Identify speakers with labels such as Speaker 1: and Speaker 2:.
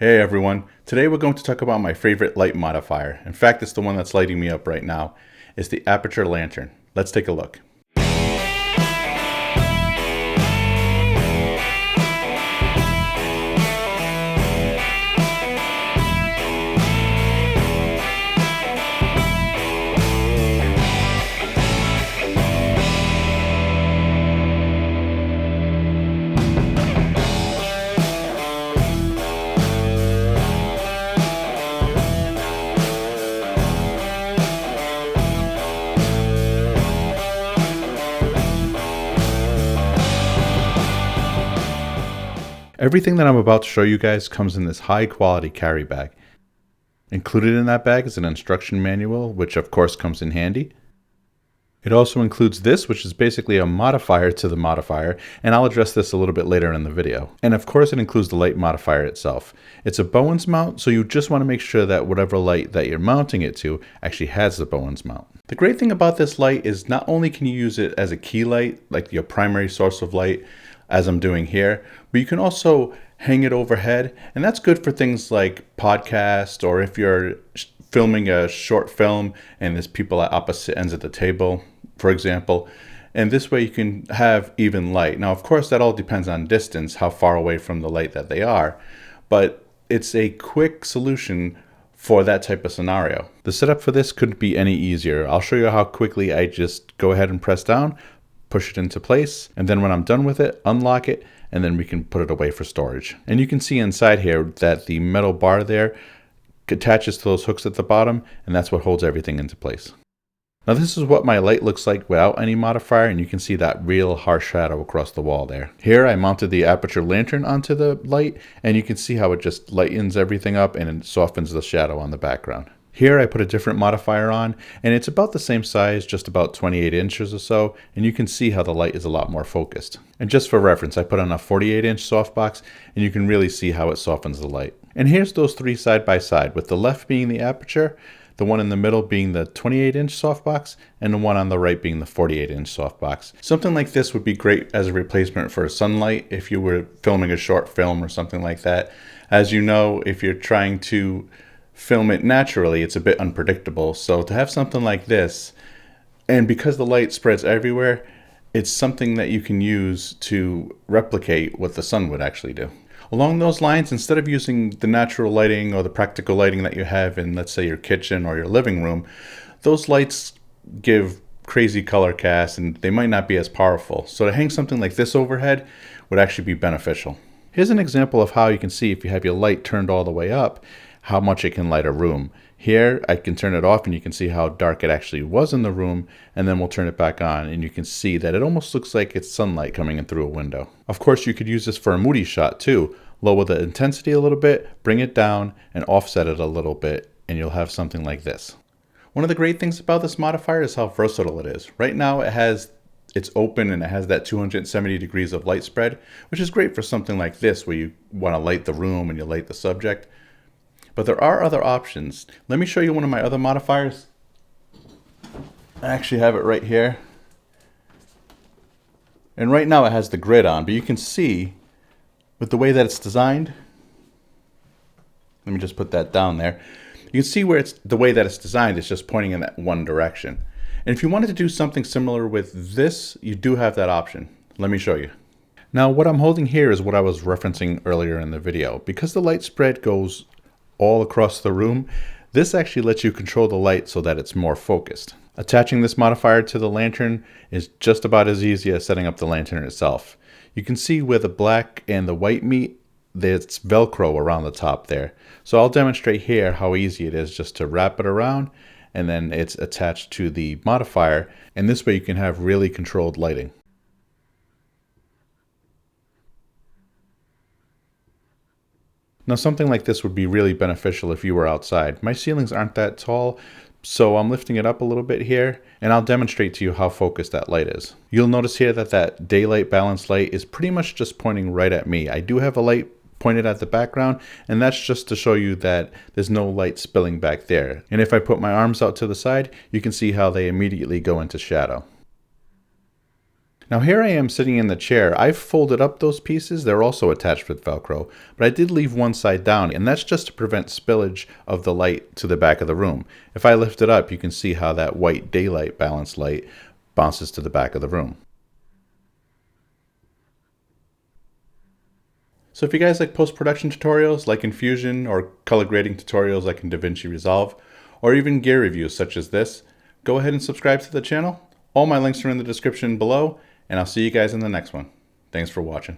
Speaker 1: Hey everyone, today we're going to talk about my favorite light modifier. In fact, it's the one that's lighting me up right now. It's the Aputure Lantern. Let's take a look. Everything that I'm about to show you guys comes in this high quality carry bag. Included in that bag is an instruction manual, which of course comes in handy. It also includes this, which is basically a modifier to the modifier, and I'll address this a little bit later in the video. And of course it includes the light modifier itself. It's a Bowens mount, so you just want to make sure that whatever light that you're mounting it to actually has the Bowens mount. The great thing about this light is not only can you use it as a key light, like your primary source of light, as I'm doing here, but you can also hang it overhead, and that's good for things like podcasts, or if you're filming a short film and there's people at opposite ends of the table, for example. And this way you can have even light. Now, of course, that all depends on distance, how far away from the light that they are, but it's a quick solution for that type of scenario. The setup for this couldn't be any easier. I'll show you how quickly I just go ahead and press down, push it into place, and then when I'm done with it, unlock it, and then we can put it away for storage. And you can see inside here that the metal bar there attaches to those hooks at the bottom, and that's what holds everything into place. Now this is what my light looks like without any modifier, and you can see that real harsh shadow across the wall there. Here I mounted the Aputure Lantern onto the light, and you can see how it just lightens everything up and it softens the shadow on the background. Here I put a different modifier on, and it's about the same size, just about 28 inches or so, and you can see how the light is a lot more focused. And just for reference, I put on a 48-inch softbox, and you can really see how it softens the light. And here's those three side by side, with the left being the Aputure, the one in the middle being the 28-inch softbox, and the one on the right being the 48-inch softbox. Something like this would be great as a replacement for sunlight if you were filming a short film or something like that. As you know, if you're trying to film it naturally, it's a bit unpredictable. So to have something like this, and because the light spreads everywhere, it's something that you can use to replicate what the sun would actually do. Along those lines, instead of using the natural lighting or the practical lighting that you have in, let's say, your kitchen or your living room, those lights give crazy color casts and they might not be as powerful. So to hang something like this overhead would actually be beneficial. Here's an example of how you can see if you have your light turned all the way up, how much it can light a room. Here I can turn it off and you can see how dark it actually was in the room, and then we'll turn it back on and you can see that it almost looks like it's sunlight coming in through a window. Of course you could use this for a moody shot too. Lower the intensity a little bit, bring it down, and offset it a little bit, and you'll have something like this. One of the great things about this modifier is how versatile it is. Right now it's open and it has that 270 degrees of light spread, which is great for something like this where you want to light the room and you light the subject. But there are other options. Let me show you one of my other modifiers. I actually have it right here. And right now it has the grid on, but you can see with the way that it's designed, let me just put that down there. You can see where the way that it's designed is just pointing in that one direction. And if you wanted to do something similar with this, you do have that option. Let me show you. Now what I'm holding here is what I was referencing earlier in the video. Because the light spread goes all across the room, this actually lets you control the light so that it's more focused. Attaching this modifier to the lantern is just about as easy as setting up the lantern itself. You can see where the black and the white meet, there's Velcro around the top there. So I'll demonstrate here how easy it is just to wrap it around, and then it's attached to the modifier, and this way you can have really controlled lighting. Now something like this would be really beneficial if you were outside. My ceilings aren't that tall, so I'm lifting it up a little bit here, and I'll demonstrate to you how focused that light is. You'll notice here that that daylight balance light is pretty much just pointing right at me. I do have a light pointed at the background, and that's just to show you that there's no light spilling back there. And if I put my arms out to the side, you can see how they immediately go into shadow. Now here I am sitting in the chair. I've folded up those pieces. They're also attached with Velcro, but I did leave one side down, and that's just to prevent spillage of the light to the back of the room. If I lift it up, you can see how that white daylight balanced light bounces to the back of the room. So if you guys like post-production tutorials like in Fusion, or color grading tutorials like in DaVinci Resolve, or even gear reviews such as this, go ahead and subscribe to the channel. All my links are in the description below, and I'll see you guys in the next one. Thanks for watching.